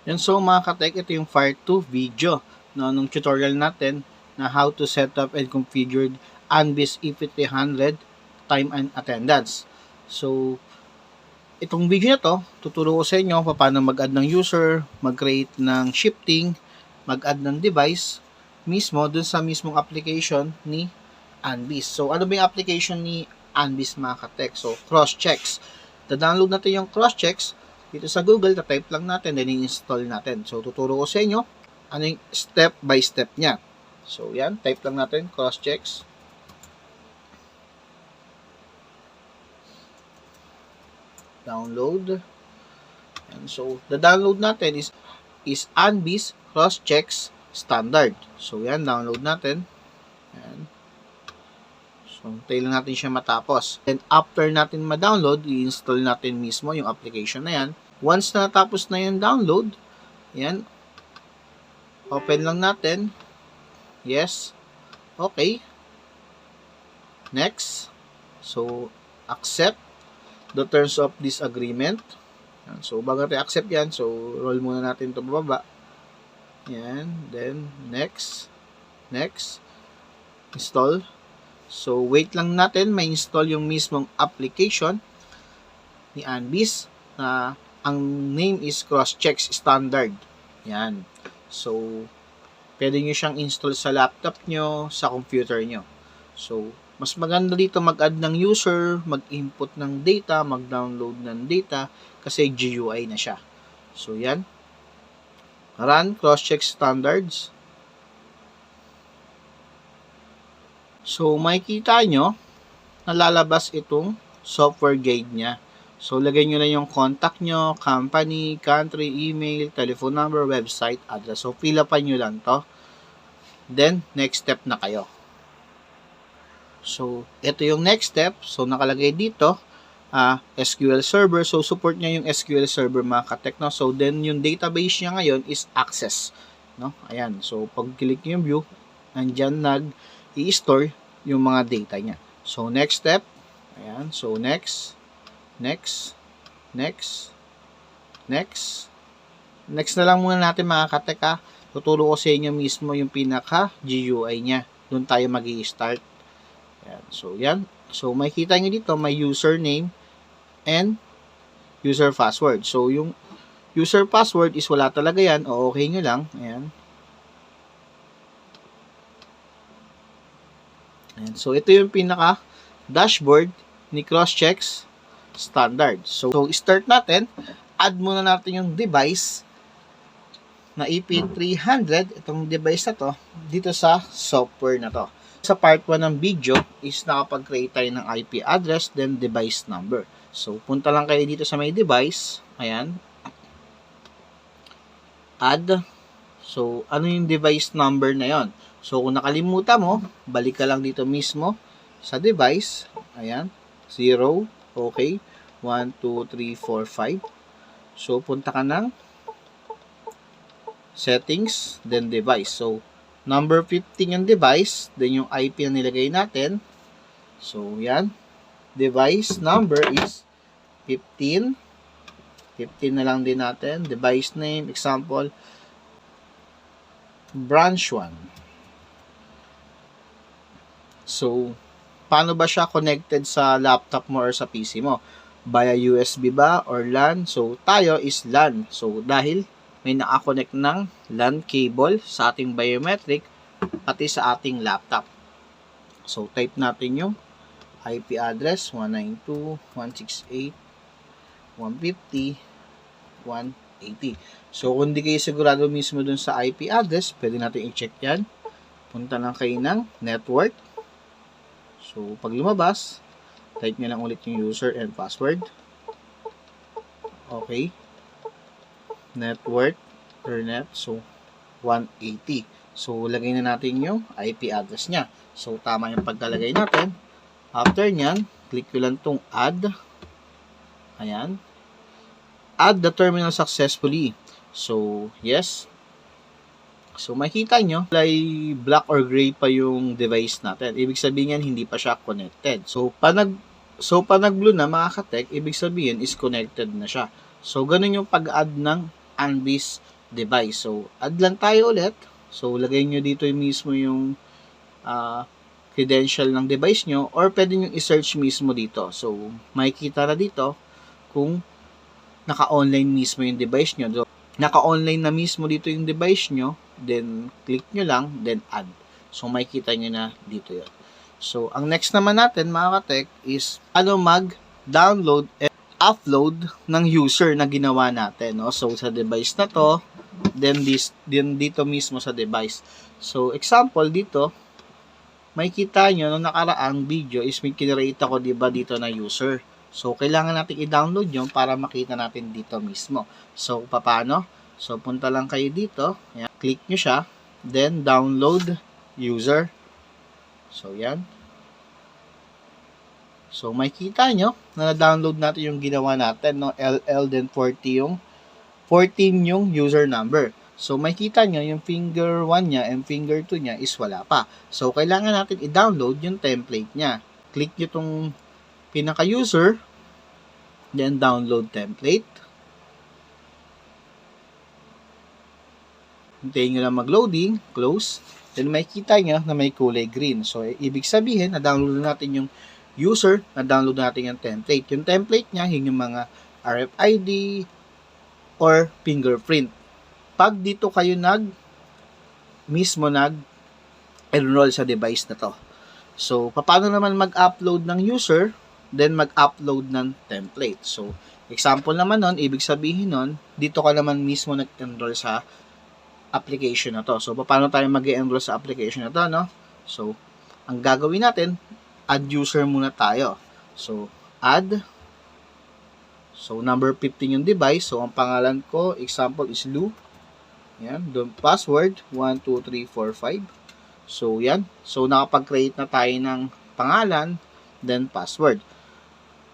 Yan, so mga katek, ito yung Fire 2 video nung tutorial natin na how to set up and configure Anbis EP300 time and attendance. So, itong video na to, tuturo ko sa inyo paano mag-add ng user, mag-create ng shifting, mag-add ng device mismo dun sa mismong application ni Anbis. So, ano ba yung application ni Anbis mga katek? So, cross-checks. Da-download natin yung cross-checks dito sa Google, type lang natin, then i-install natin. So, tuturo ko sa inyo ano yung step by step niya. So, yan, type lang natin, cross-checks. Download. And so, the download natin is Anbis cross-checks standard. So, yan, download natin. Yan. So, tayo lang natin siya matapos. Then, after natin ma-download, i-install natin mismo yung application na yan. Once na natapos na yung download, yan, open lang natin. Yes. Okay. Next. So, accept the terms of this agreement. Yan. So, bago natin accept yan, so, roll muna natin ito bababa. Yan. Then, next. Next. Install. So, wait lang natin, may install yung mismong application ni Anbis na ang name is cross-checks standard. Yan. So, pwede nyo siyang install sa laptop nyo, sa computer nyo. So, mas maganda dito mag-add ng user, mag-input ng data, mag-download ng data, kasi GUI na siya. So, yan. Run cross-check standards. So, makikita nyo, nalalabas itong software guide niya. So, lagay nyo na yung contact nyo, company, country, email, telephone number, website, address. So, fill upan nyo lang to. Then, next step na kayo. So, ito yung next step. So, nakalagay dito, SQL Server. So, support niya yung SQL Server mga katek, no? So, then, yung database niya ngayon is Access. No? Ayan. So, pag click nyo yung view, nandyan i-store yung mga data niya. So, next step. Ayan. So, next. Next. Next. Next. Next na lang muna natin mga katek, ha. Tuturo ko sa inyo mismo yung pinaka GUI niya. Doon tayo mag-i-start. Ayan. So, yan. So, makikita nyo dito, may username and user password. So, yung user password is wala talaga yan. O, okay nyo lang. Ayan. Ayan. So, ito yung pinaka dashboard ni Crosschecks Standard. So, start natin. Add muna natin yung device na EP300, itong device na to, dito sa software na to. Sa part 1 ng video is nakapag-create tayo ng IP address, then device number. So, punta lang kayo dito sa may device. Ayan. Add. So, ano yung device number na yon? So, kung nakalimutan mo, balik ka lang dito mismo sa device. Ayan. 0. Okay. 1, 2, 3, 4, 5. So, punta ka ng settings, then device. So, number 15 yung device, then yung IP na nilagay natin. So, yan. Device number is 15. 15 na lang din natin. Device name, example, branch 1. So, paano ba siya connected sa laptop mo or sa PC mo? Via USB ba or LAN? So, tayo is LAN. So, dahil may nakakonect ng LAN cable sa ating biometric pati sa ating laptop. So, type natin yung IP address 192.168.150.180. So, kung di kayo sigurado mismo dun sa IP address, pwede natin i-check yan. Punta lang kayo ng network. So, pag lumabas, type nyo lang ulit yung user and password. Okay. Network, internet, so 180. So, lagay na natin yung IP address niya. So, tama yung pagkalagay natin. After nyan, click ko lang itong add. Ayan. Add the terminal successfully. So, yes. So, makikita nyo, black or gray pa yung device natin. Ibig sabihin yan, hindi pa siya connected. So, pag nag-blue na mga katek, ibig sabihin is connected na siya. So, ganun yung pag-add ng Anvis device. So, add lang tayo ulit. So, lagay nyo dito mismo yung credential ng device nyo or pwede nyo i-search mismo dito. So, makikita na dito kung naka-online mismo yung device nyo. So, naka-online na mismo dito yung device nyo, then click nyo lang, then add. So, makikita nyo na dito yun. So, ang next naman natin mga ka-tech is ano mag-download and upload ng user na ginawa natin. No? So, sa device na to, then dito mismo sa device. So, example dito, makikita nyo nung nakaraang video is may kinreate ako diba dito na user. So, kailangan natin i-download yun para makita natin dito mismo. So, paano? So, punta lang kayo dito. Yan, click nyo siya. Then, download user. So, yan. So, makikita nyo na na-download natin yung ginawa natin. No? LL, then 14 yung user number. So, makikita nyo yung finger 1 niya and finger 2 niya is wala pa. So, kailangan natin i-download yung template niya. Click nyo tong pinaka-user, then download template. Hintayin nyo lang mag-loading, close. Then makikita nyo na may kulay green. So, ibig sabihin, na-download natin yung user, na-download natin yung template. Yung template niya, yun yung mga RFID or fingerprint. Pag dito kayo mismo nag-enroll sa device na to. So, paano naman mag-upload ng user, then mag-upload ng template. So, example naman nun, ibig sabihin nun, dito ka naman mismo nag-enroll sa application na to. So, paano tayo mag-enroll sa application na to, no? So, ang gagawin natin, add user muna tayo. So, add. So, number 15 yung device. So, ang pangalan ko, example is Lou. Yan. Doon, password, 12345. So, yan. So, nakapag-create na tayo ng pangalan, then password.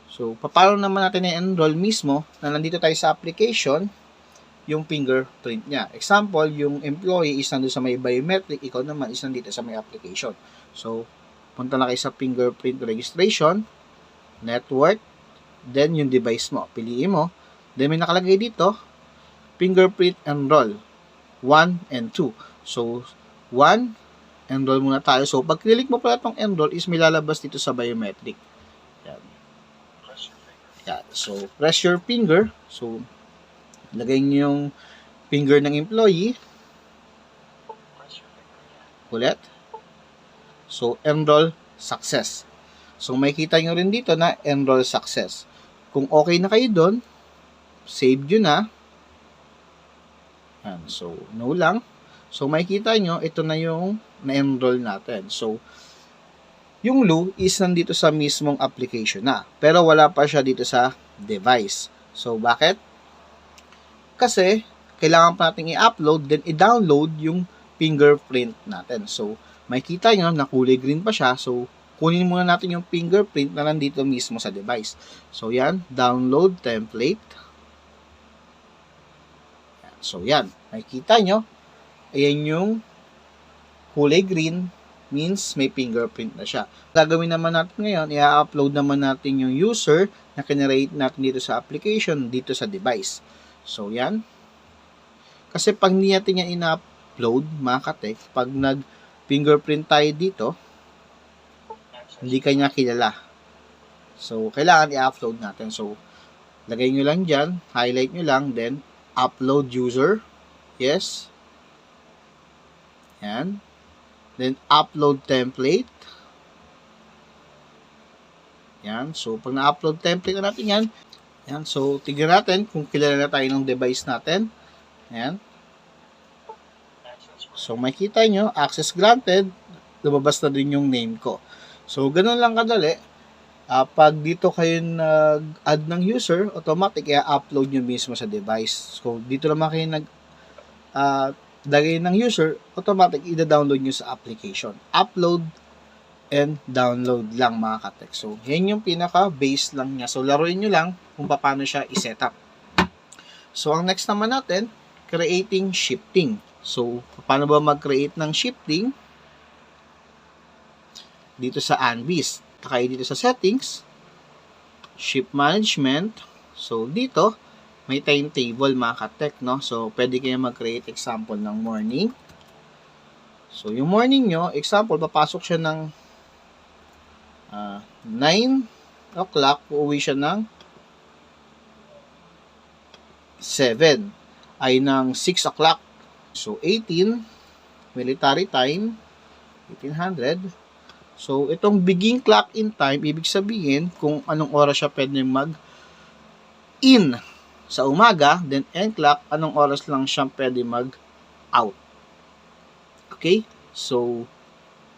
So, paano naman natin i-enroll mismo na nandito tayo sa application, yung fingerprint niya. Example, yung employee is nandito sa may biometric, ikaw naman is nandito sa may application. So, punta na kayo sa fingerprint registration, network, then yung device mo. Piliin mo. Then may nakalagay dito, fingerprint enroll, 1 and 2. So, 1, enroll muna tayo. So, pag click mo pala itong enroll is may lalabas dito sa biometric. Yan. Yan. So, press your finger. So, lagay niyo yung finger ng employee. Ulit. So, enroll success. So, makikita nyo rin dito na enroll success. Kung okay na kayo doon, save nyo na. Yan. So, no lang. So, makikita nyo, ito na yung na-enroll natin. So, yung Lou is nandito sa mismong application na. Pero wala pa siya dito sa device. So, bakit? Kasi, kailangan pa natin i-upload, then i-download yung fingerprint natin. So, makikita nyo na kulay green pa siya. So, kunin muna natin yung fingerprint na nandito mismo sa device. So, yan. Download template. So, yan. Makikita nyo. Ayan yung kulay green means may fingerprint na siya. Gagawin naman natin ngayon, i-upload naman natin yung user na kinreate natin dito sa application, dito sa device. So, yan. Kasi pag hindi natin yan ina-upload, mga ka-tech, pag nag-fingerprint tayo dito, hindi kanya kilala. So, kailangan i-upload natin. So, lagay nyo lang dyan, highlight nyo lang, then, upload user. Yes. Yan. Then, upload template. Yan. So, pag na-upload template na natin yan, yan. So, tignan natin kung kilala na tayo ng device natin. Yan. So, makikita nyo, access granted, lumabas na din yung name ko. So, ganun lang kadali. Pag dito kayo nag-add ng user, automatic i-upload nyo mismo sa device. So, dito naman kayo lagay ng user, automatic i-download nyo sa application. Upload and download lang mga ka-tech. So, yan yung pinaka-base lang niya. So, laruin nyo lang kung paano siya i-setup. So, ang next naman natin, creating shifting. So, paano ba mag-create ng shifting? Dito sa Anvis. Kayo dito sa settings, shift management. So, dito, may timetable mga ka-tech, no? So, pwede kayo mag-create example ng morning. So, yung morning nyo, example, papasok siya ng 9 o'clock, uuwi siya ng 7, ay ng 6 o'clock. So, 18, military time, 1800. So, itong begin clock in time, ibig sabihin kung anong oras siya pwede mag-in sa umaga, then end clock, anong oras lang siya pwede mag-out. Okay? So,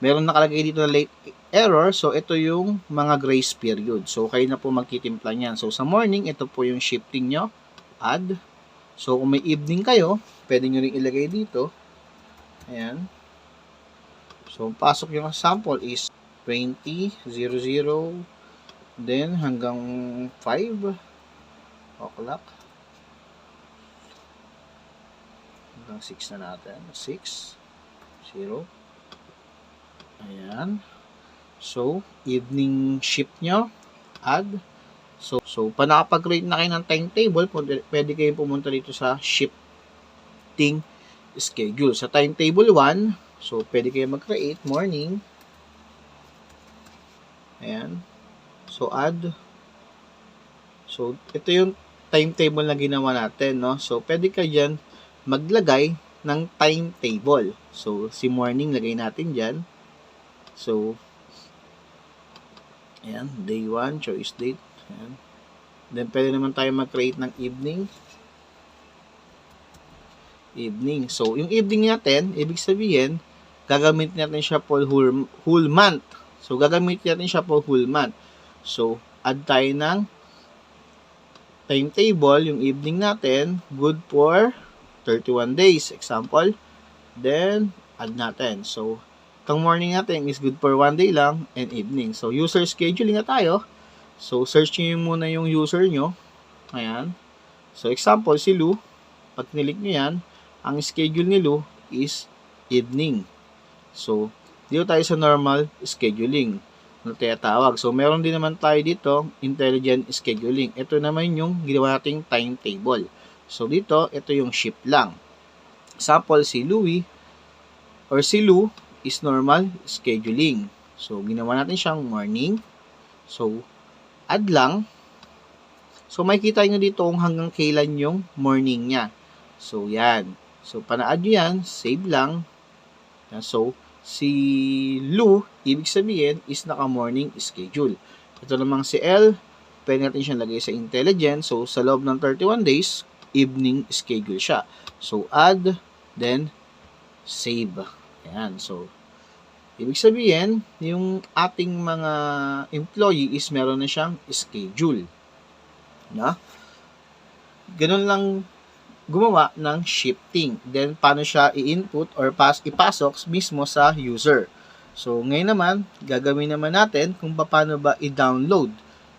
meron nakalagay dito na late error. So, ito yung mga grace period. So, kayo na po magtitimpla niyan. So, sa morning, ito po yung shifting nyo. Add. So, kung may evening kayo, pwede nyo rin ilagay dito. Ayan. So, pasok yung sample is 20:00, then hanggang 5 o'clock. Hanggang 6 na natin. 6:00. Ayan. So, evening shift nyo. Add. So pa nakapag-create na kayo ng timetable, pwede kayong pumunta dito sa shifting schedule. Sa timetable 1, so pwede kayong mag-create morning. Ayan. So, add. So, ito yung timetable na ginawa natin, no? So, pwede ka dyan maglagay ng timetable. So, si morning, lagay natin dyan. So, ayan, day 1, choice date. Ayan. Then, pwede naman tayo mag-create ng evening. Evening. So, yung evening natin, ibig sabihin, gagamit natin siya for whole month. So, gagamit natin siya for whole month. So, add tayo ng timetable, yung evening natin, good for 31 days. Example. Then, add natin. So, itong morning natin is good for 1 day lang and evening. So, user scheduling na tayo. So, search nyo muna yung user nyo. Ayan. So, example, si Lou. Pag nilik nyo yan, ang schedule ni Lou is evening. So, dito tayo sa normal scheduling na tinatawag. So, meron din naman tayo dito, intelligent scheduling. Ito naman yung ginawa nating timetable. So, dito, ito yung shift lang. Example, si Louie or si Lou is normal scheduling. So, ginawa natin siyang morning. So, add lang. So, makikita nyo dito kung hanggang kailan yung morning niya. So, yan. So, pana-add nyo yan. Save lang. So, si Lou, ibig sabihin, is naka-morning schedule. Ito namang si L, pwede natin siyang lagay sa intelligent. So, sa loob ng 31 days, evening schedule siya. So, add, then, save. Ayan. So, ibig sabihin, yung ating mga employee is meron na siyang schedule. Na? Ganun lang gumawa ng shifting. Then, paano siya i-input or ipasok mismo sa user. So, ngayon naman, gagawin naman natin kung paano ba i-download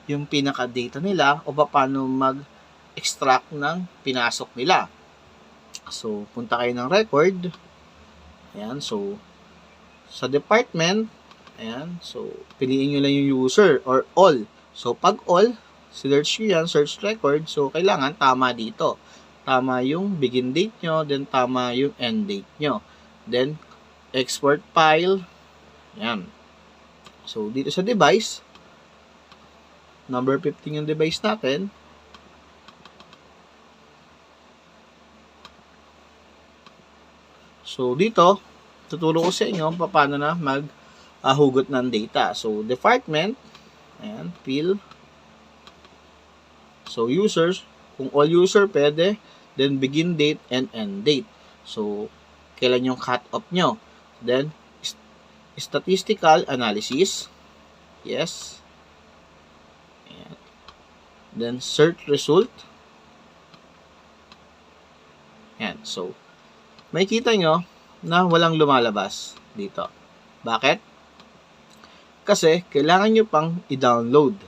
yung pinaka-data nila o paano mag-extract ng pinasok nila. So, punta kayo ng record. Ayan. So, sa department, ayan, so, piliin nyo lang yung user or all. So, pag all, search nyo yan, search record, so, kailangan tama dito. Tama yung begin date nyo, then tama yung end date nyo. Then, export file, ayan. So, dito sa device, number 15 yung device natin. So, dito, tuturo ko sa inyo paano na maghugot ng data. So, department, ayan, fill. So, users, kung all user pwede, then begin date and end date. So, kailan yung cut-off nyo. Then, statistical analysis. Yes. Ayan. Then, search result. Ayan. So, makikita nyo na walang lumalabas dito. Bakit? Kasi, kailangan nyo pang i-download.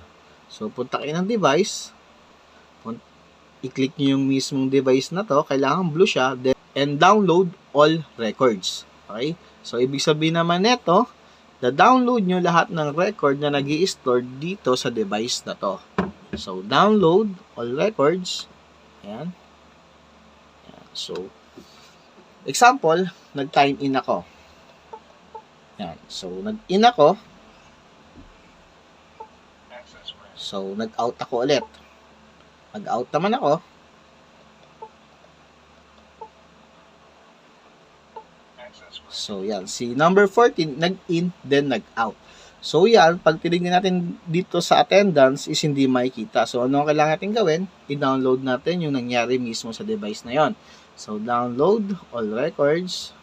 So, punta kayo ng device. I-click nyo yung mismong device na to. Kailangan blue siya. Then, and download all records. Okay? So, ibig sabihin naman neto, download nyo lahat ng record na nag-i-store dito sa device na to. So, download all records. Ayan. Ayan. So, example, nag-time in ako. Ayan. So, nag-in ako. So, nag-out ako ulit. Nag-out naman ako. So, yan. Si number 14, nag-in, then nag-out. So, yan. Pag tinignan natin dito sa attendance is hindi makikita. So, ano ang kailangan natin gawin? I-download natin yung nangyari mismo sa device na yon. So, download all records.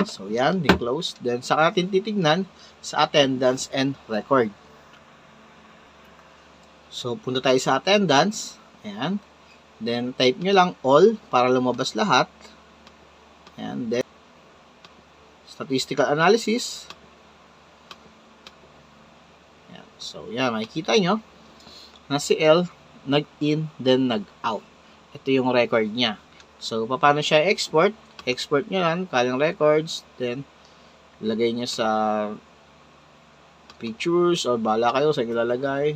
So, yan. Di-close. Then, saka natin titignan sa attendance and record. So, punta tayo sa attendance. Ayan. Then, type nyo lang all para lumabas lahat. And then, statistical analysis. Ayan. So, yan. Makikita nyo na si L nag-in, then nag-out. Ito yung record niya. So, paano siya export? Export nyo lang, kalang records. Then, lagay nyo sa pictures or bala kayo sa ilalagay.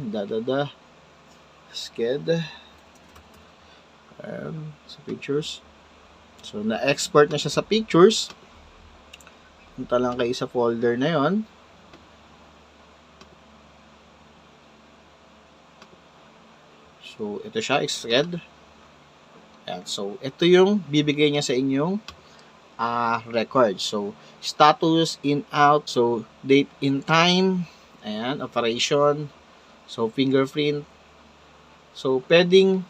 Sked. Sa pictures. So, na-export na siya sa pictures. Punta lang kayo sa folder na yon. So, ito siya, Sked. Ayan. So, ito yung bibigay niya sa inyong record. So, status, in, out. So, date, in, time. Ayan, operation. So, fingerprint. So, pwedeng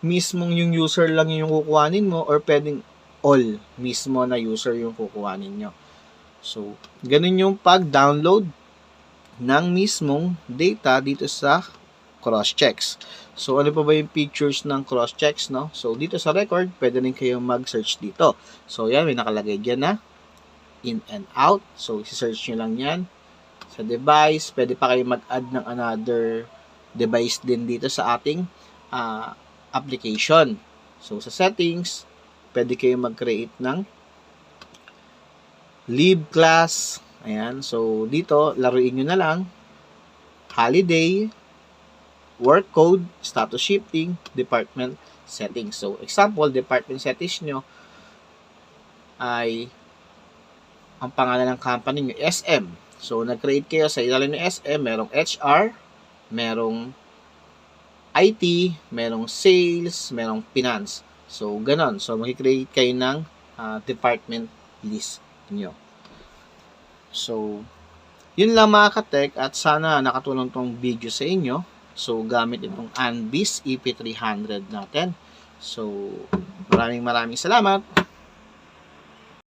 mismong yung user lang yung kukuhanin mo or pwedeng all mismo na user yung kukuhanin nyo. So, ganun yung pag-download ng mismong data dito sa cross-checks. So, ano pa ba yung features ng cross-checks, no? So, dito sa record, pwede rin kayong mag-search dito. So, yan, may nakalagay dyan na in and out. So, isi-search nyo lang yan. Sa device, pwede pa kayo mag-add ng another device din dito sa ating application. So, sa settings, pwede kayo mag-create ng leave class. Ayan. So, dito, laruin nyo na lang. Holiday, work code, status shifting, department settings. So, example, department settings nyo ay ang pangalan ng company nyo, SM. So, nag-create kayo sa ilalim ng SM, merong HR, merong IT, merong sales, merong finance. So, ganon. So, mag-create kayo ng department list nyo. So, yun lang mga ka-tech at sana nakatulong tong video sa inyo. So, gamit itong Anbis EP300 natin. So, maraming salamat.